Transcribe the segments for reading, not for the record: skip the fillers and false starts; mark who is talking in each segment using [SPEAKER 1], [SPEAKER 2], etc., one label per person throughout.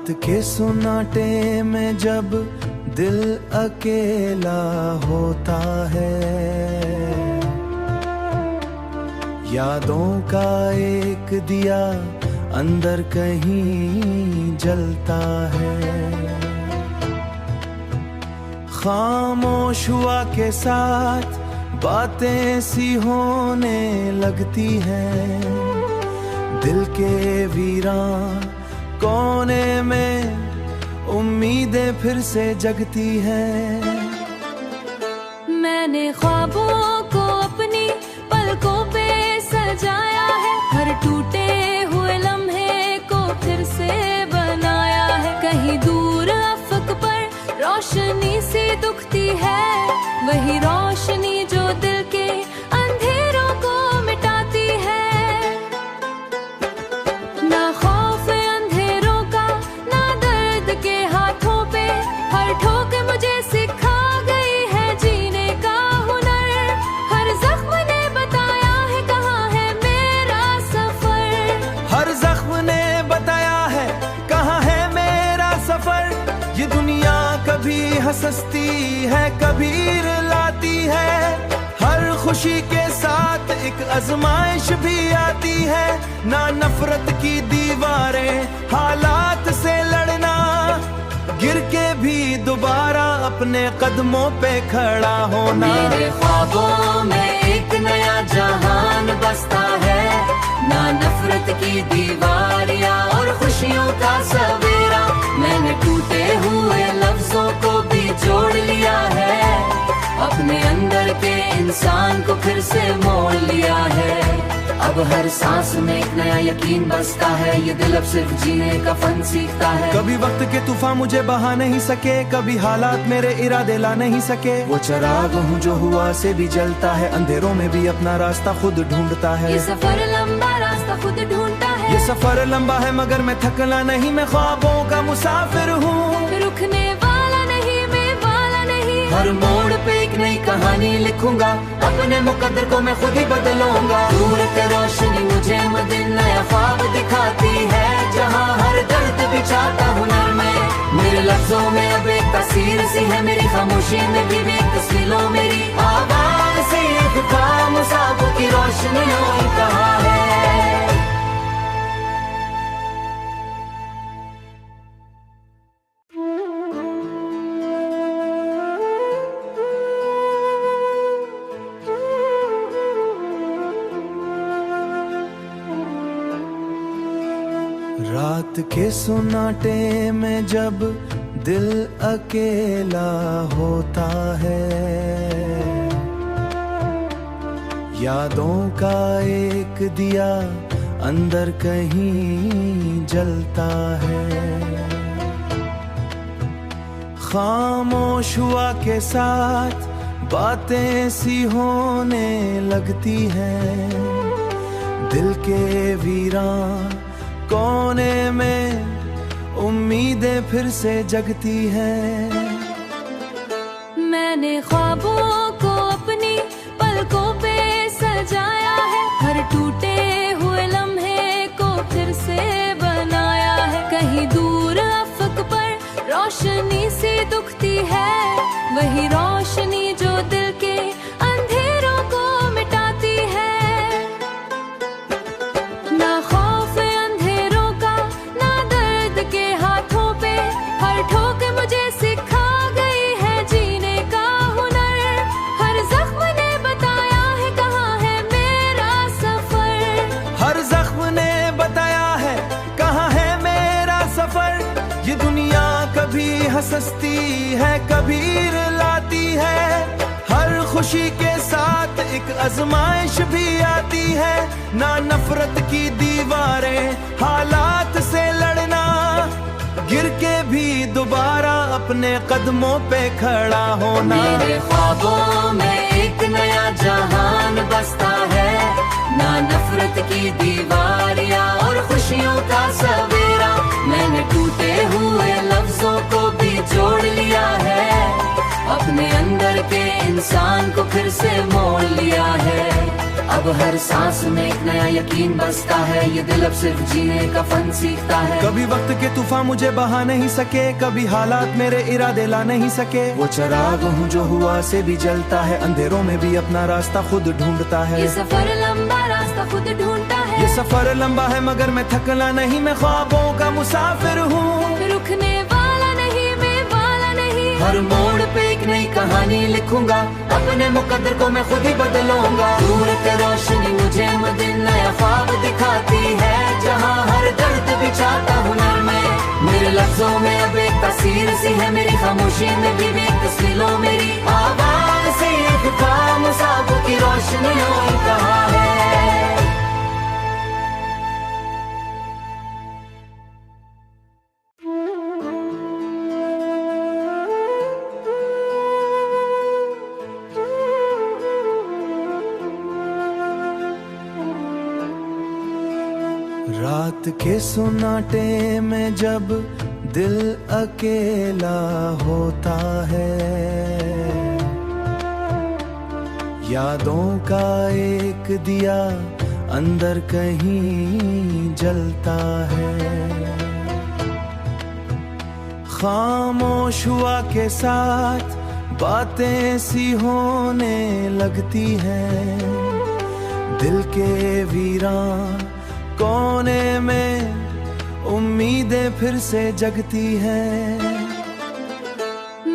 [SPEAKER 1] के सुनाटे में जब दिल अकेला होता है, यादों का एक दिया अंदर कहीं जलता है। खामोश हुआ के साथ बातें सी होने लगती हैं, दिल के वीरान कोने में उम्मीदें फिर से जगती हैं।
[SPEAKER 2] मैंने ख्वाबों को अपनी पलकों पे सजाया है, हर टूटे हुए लम्हे को फिर से बनाया है। कहीं दूर अफक पर रोशनी सी दुखती है, वही रोशनी जो दिल के अंधेरों को मिटाती है। ना खौफ अंधेरों का, ना दर्द के हाथों पे, हर ठोक मुझे सिखा गई है जीने का हुनर। हर जख्म ने बताया है कहाँ है मेरा सफर,
[SPEAKER 1] हर जख्म ने बताया है कहाँ है मेरा सफर। ये दुनिया कभी हंसती है कभी रुलाती है, हर खुशी के साथ एक आजमाइश भी आती है। ना नफरत की दीवारें हालात से लड़ना, गिर के भी दोबारा अपने कदमों पे खड़ा होना।
[SPEAKER 2] मेरे ख्वाबों में एक नया जहान बसता है, ना नफरत की दीवारियां और खुशियों का सवेरा। मैंने टूटे हुए लफ्जों को भी जोड़ लिया है, अपने अंदर के इंसान को फिर से मोल लिया है। अब हर सांस में एक नया यकीन बसता है, ये दिल अब सिर्फ जीने का फन सीखता है।
[SPEAKER 1] कभी वक्त के तूफान मुझे बहा नहीं सके, कभी हालात मेरे इरादे ला नहीं सके। वो चिराग हूँ जो हुआ से भी जलता है, अंधेरों में भी अपना रास्ता खुद ढूंढता है।
[SPEAKER 2] ये सफर लंबा रास्ता खुद ढूंढता है,
[SPEAKER 1] ये सफर लंबा है मगर मैं थकना नहीं, मैं ख्वाबों का मुसाफिर हूँ।
[SPEAKER 2] रुकने वाला नहीं, मैं वाला नहीं।
[SPEAKER 1] हर मोड़ पे एक नई कहानी लिखूंगा, अपने मुकद्दर को मैं खुद ही बदलूंगा। दूर के रोशनी मुझे मदीना नया ख्वाब दिखाती है, जहाँ हर दर्द बिछाता हुनर में। मेरे लफ्जों में अब एक तस्वीर सी है, मेरी खामोशी में भी एक तस्वीरों मेरी आवाज से एक काम साबों की रोशनी और कहाँ है। रात के सुनाटे में जब दिल अकेला होता है, यादों का एक दिया अंदर कहीं जलता है। खामोश हुआ के साथ बातें सी होने लगती हैं, दिल के वीरान कोने में उम्मीदें फिर से जगती हैं।
[SPEAKER 2] मैंने ख्वाबों को अपनी पलकों पे सजाया है, हर टूटे हुए लम्हे को फिर से बनाया है। कहीं दूर अफक पर रोशनी सी दुखती है, वही रोशनी जो दिल के अंधेरों को मिटाती है। ना खौफ अंधेरों का, ना दर्द के हाथों पे, हर ठोक मुझे सिखा गई है जीने का हुनर। हर जख्म ने बताया है कहाँ है मेरा सफर,
[SPEAKER 1] हर जख्म ने बताया है कहाँ है मेरा सफर। ये दुनिया कभी हंसती है कभी रुलाती है, हर खुशी के साथ एक आजमाइश भी आती है। ना नफरत की दीवारें हालात से लड़ना, गिर के भी दोबारा अपने कदमों पे खड़ा होना।
[SPEAKER 2] मेरे ख्वाबों में एक नया जहान बसता है, ना नफरत की दीवारियां और खुशियों का सवेरा। मैंने टूटे हुए लफ्जों को भी जोड़ लिया है, अपने अंदर के इंसान को फिर से मोल लिया है। अब अब हर सांस में एक नया यकीन बसता है, ये दिल अब सिर्फ जीने का फन सीखता है।
[SPEAKER 1] कभी वक्त के तूफान मुझे बहा नहीं सके, कभी हालात मेरे इरादे ला नहीं सके। वो चिराग हूँ जो हुआ से भी जलता है, अंधेरों में भी अपना रास्ता खुद ढूंढता है।
[SPEAKER 2] ये सफर लंबा रास्ता खुद ढूंढता है।
[SPEAKER 1] ये सफर लंबा है मगर मैं थकना नहीं, मैं ख्वाबों का मुसाफिर हूँ।
[SPEAKER 2] रुकने वाला नहीं, मैं वाला नहीं। हर मोड़ पे एक नई कहानी लिखूंगा, अपने मुकद्दर को मैं खुद ही बदलूंगा। दूर की रोशनी मुझे मदीन नया ख्वाब दिखाती है, जहाँ हर दर्द बिछाता हुनर में। मेरे लफ्जों में अब एक तस्वीर सी है, मेरी खामोशी में भी एक तस्वीरों मेरी आवाज से एक काम साब की रोशनी और कहा है।
[SPEAKER 1] रात के सुनाटे में जब दिल अकेला होता है, यादों का एक दिया अंदर कहीं जलता है। खामोश हुआ के साथ बातें सी होने लगती हैं, दिल के वीरान कोने में उम्मीदें फिर से जगती हैं।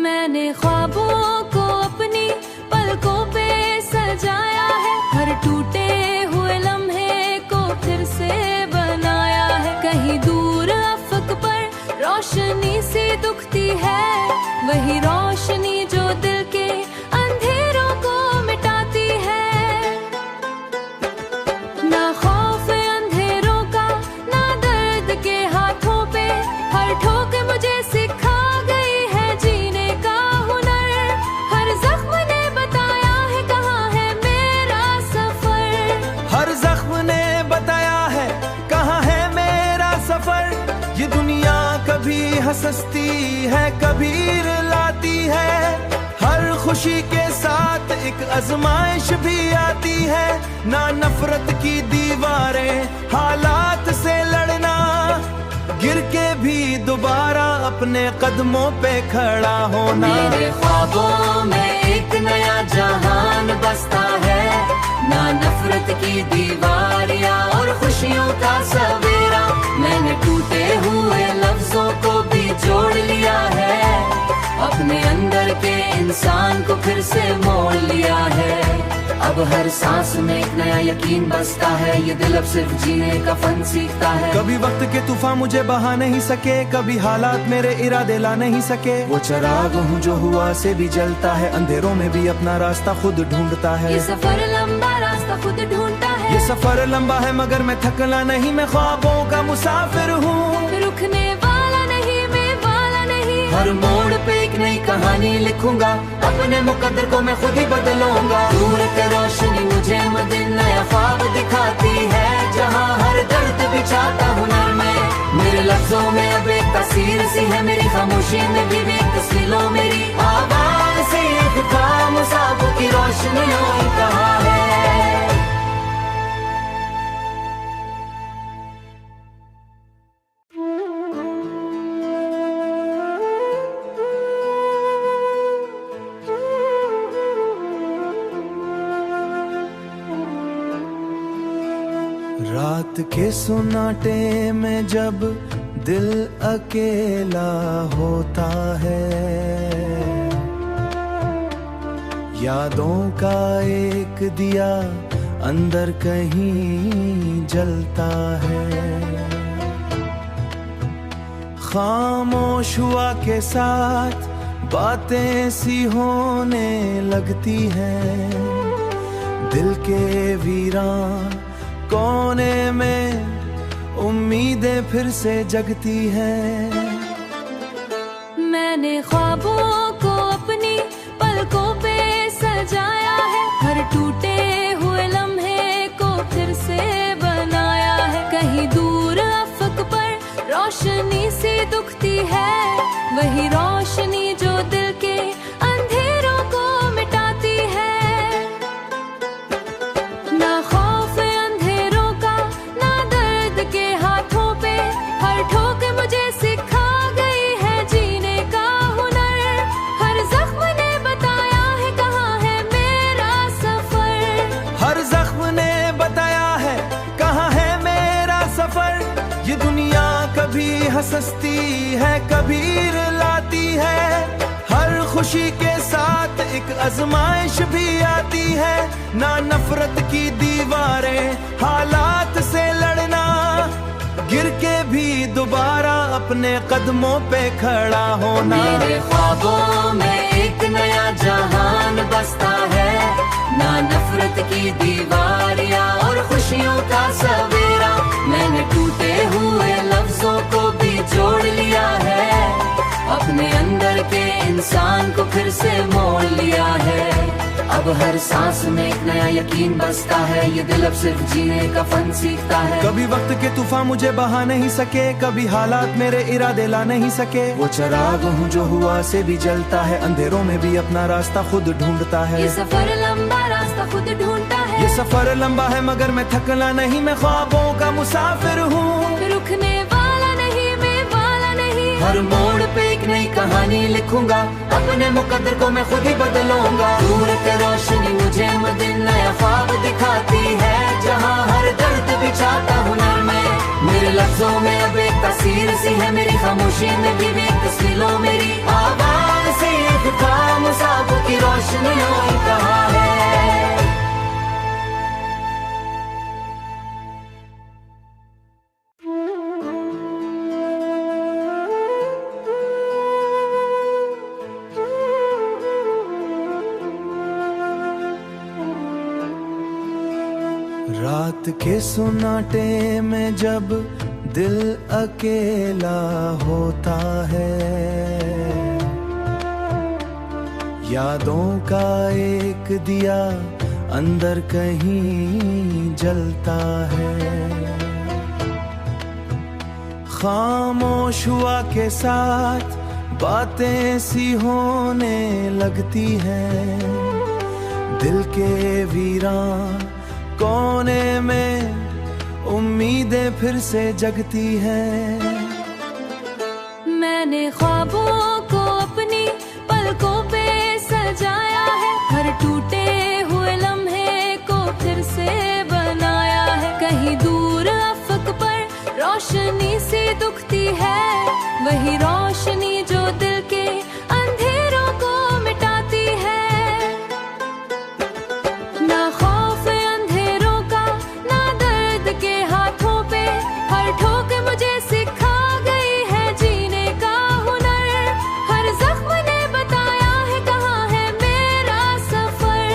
[SPEAKER 2] मैंने ख्वाबों को अपनी पलकों पे सजाया है, हर टूटे हुए लम्हे को फिर से बनाया है। कहीं दूर अफक पर रोशनी सी दुखती है, वही रोशनी जो दिल के अंधेरों को मिटाती है। ना खौफ अंधेरों का, ना दर्द के हाथों पे, हर ठोक मुझे सिखा गई है जीने का हुनर। हर जख्म ने बताया है कहाँ है मेरा सफर।
[SPEAKER 1] हर जख्म ने बताया है कहाँ है मेरा सफर। ये दुनिया कभी हंसती है, कभी रुलाती है। हर खुशी के साथ एक आजमाइश भी आती है। ना नफरत की दीवारें, हालात से लड़ना, गिर के भी दोबारा अपने कदमों पे खड़ा होना।
[SPEAKER 2] मेरे ख्वाबों में एक नया जहान बसता है, ना नफरत की दीवारियां और खुशियों का सवेरा। मैंने टूटे हुए लफ्जों को भी जोड़ लिया है, अपने अंदर के इंसान को फिर से मोड़ लिया है। अब हर सांस में एक नया यकीन बसता है, ये दिल अब सिर्फ जीने का फन सीखता है।
[SPEAKER 1] कभी वक्त के तूफान मुझे बहा नहीं सके, कभी हालात मेरे इरादे ला नहीं सके। वो चिराग हूँ जो हुआ से भी जलता है, अंधेरों में भी अपना रास्ता खुद ढूंढता है।
[SPEAKER 2] ये सफर लंबा रास्ता खुद ढूंढता है।
[SPEAKER 1] ये सफर लंबा है मगर मैं थकना नहीं, मैं ख्वाबों का मुसाफिर हूँ।
[SPEAKER 2] रुकने वाला नहीं, मैं वाला नहीं। हर मोड़ पे एक नई कहानी लिखूंगा, अपने मुकद्दर को मैं खुद ही बदलूंगा। दूर की रोशनी मुझे मदीन नया ख्वाब दिखाती है, जहाँ हर दर्द बिछाता हुनर में। मेरे लफ्जों में अब एक तस्वीर सी है, मेरी खामोशी में भी एक तस्वीरों मेरी आवाज से एक काम साब की रोशनी और कहा है।
[SPEAKER 1] रात के सुनाटे में जब दिल अकेला होता है, यादों का एक दिया अंदर कहीं जलता है। खामोश हुआ के साथ बातें सी होने लगती हैं, दिल के वीरान कोने में उम्मीदें फिर से जगती हैं।
[SPEAKER 2] मैंने ख्वाबों को अपनी पलकों पे सजाया है, हर टूटे हुए लम्हे को फिर से बनाया है। कहीं दूर अफक पर रोशनी सी दुखती है, वही रोशनी जो दिल के अंधेरों को मिटाती है। ना
[SPEAKER 1] हंसती है कभी रुलाती है, हर खुशी के साथ एक आजमाइश भी आती है। ना नफरत की दीवारें, हालात से लड़ना, गिर के भी दोबारा अपने कदमों पे खड़ा होना।
[SPEAKER 2] मेरे ख्वाबों में एक नया जहान बसता है, ना नफरत की दीवारियां और खुशियों का सवेरा। मैंने टूटे हुए लफ्जों को भी जोड़ लिया है, अपने अंदर के इंसान को फिर से मोड़ लिया है। अब हर सांस में एक नया यकीन बसता है, ये दिल अब सिर्फ जीने का फन सीखता है।
[SPEAKER 1] कभी वक्त के तूफान मुझे बहा नहीं सके, कभी हालात मेरे इरादे ला नहीं सके। वो चिराग हूँ जो हुआ से भी जलता है, अंधेरों में भी अपना रास्ता खुद ढूंढता है।
[SPEAKER 2] ये सफर लंबा रास्ता खुद ढूंढता है,
[SPEAKER 1] ये सफर लंबा है मगर मैं थकना नहीं, मैं ख्वाबों का मुसाफिर हूँ।
[SPEAKER 2] रुकने वाला नहीं, मैं वाला नहीं।
[SPEAKER 1] हर मोड़ पे एक नई कहानी लिखूंगा, अपने मुकद्दर को मैं खुद ही बदलूंगा। दूर के रोशनी मुझे मदीन नया ख्वाब दिखाती है, जहाँ हर दर्द बिछाता हुनर में। मेरे लफ्जों में अब एक तस्वीर सी है, मेरी खामोशी में भी एक तस्वीरों, मेरी आवाज से एक खामोशाब की रोशनी और कहाँ है। रात के सुनाटे में जब दिल अकेला होता है, यादों का एक दिया अंदर कहीं जलता है। खामोश हुआ के साथ बातें सी होने लगती हैं, दिल के वीरान कोने में उम्मीदें फिर से जगती हैं।
[SPEAKER 2] मैंने ख्वाबों को अपनी पलकों पे सजाया है, हर टूटे हुए लम्हे को फिर से बनाया है। कहीं दूर अफक पर रोशनी सी दुखती है, वही रोशनी जो दिल के अंधेरों को मिटाती है। ना खौफ अंधेरों का, ना दर्द के हाथों पे, हर ठोक मुझे सिखा गई है जीने का हुनर। हर जख्म ने बताया है कहाँ है मेरा सफर,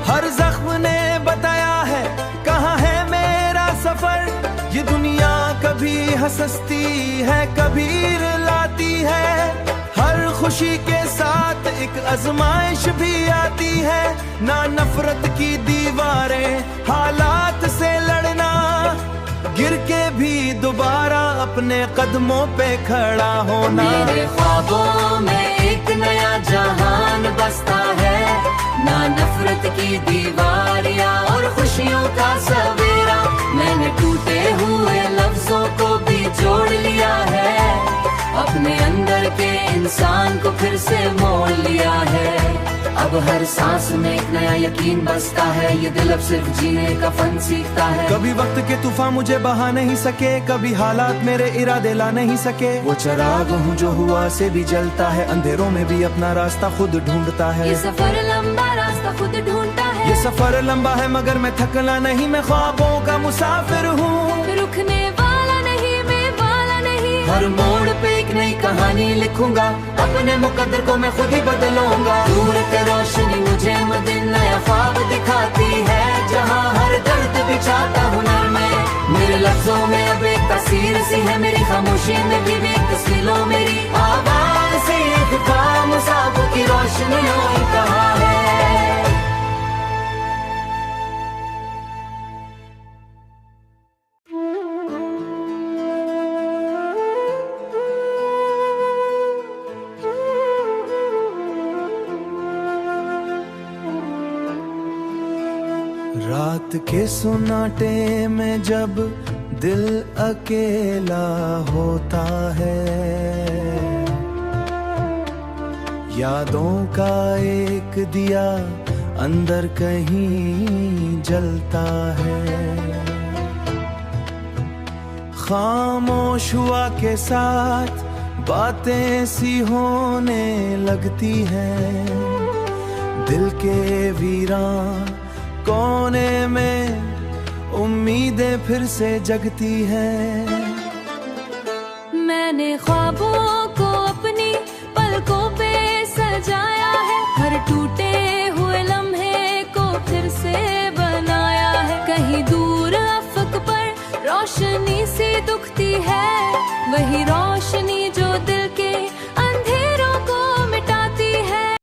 [SPEAKER 1] हर जख्म ने बताया है कहाँ है मेरा सफर। ये दुनिया कभी हंसती है कभी रुलाती है, हर खुशी के साथ एक आजमाइश भी आती है। ना नफरत की दीवारें, हालात से लड़ना, गिर के भी दोबारा अपने कदमों पे खड़ा होना।
[SPEAKER 2] मेरे ख्वाबों में एक नया जहान बसता है, ना नफरत की दीवारियां और खुशियों का सवेरा। मैंने टूटे हुए लफ्जों को भी जोड़ लिया है, अपने अंदर के इंसान को फिर से मोड़ लिया है। अब हर सांस में एक नया यकीन बसता है, ये दिल अब सिर्फ जीने का फन सीखता है।
[SPEAKER 1] कभी वक्त के तूफान मुझे बहा नहीं सके, कभी हालात मेरे इरादे ला नहीं सके। वो चिराग हूँ जो हुआ से भी जलता है, अंधेरों में भी अपना रास्ता खुद ढूंढता है।
[SPEAKER 2] ये सफर लंबा रास्ता खुद ढूंढता है,
[SPEAKER 1] ये सफर लंबा है मगर मैं थकना नहीं, मैं ख्वाबों का मुसाफिर हूँ।
[SPEAKER 2] रुकने वाला नहीं, मैं वाला नहीं।
[SPEAKER 1] हर मोड़ पे एक नई कहानी लिखूंगा, अपने मुकद्दर को मैं खुद ही बदलूंगा। दूर के रोशनी मुझे मदीन नया ख्वाब दिखाती है, जहाँ हर दर्द बिछाता हुनर में। मेरे लफ्जों में अब एक तस्वीर सी है, मेरी खामोशी में भी एक तस्वीरों, मेरी आवाज से एक खामोशाब की रोशनी और कहाँ है। रात के सुनाटे में जब दिल अकेला होता है, यादों का एक दिया अंदर कहीं जलता है। खामोश हुआ के साथ बातें सी होने लगती हैं, दिल के वीरान कोने में उम्मीदें फिर से जगती हैं।
[SPEAKER 2] मैंने ख्वाबों को अपनी पलकों पे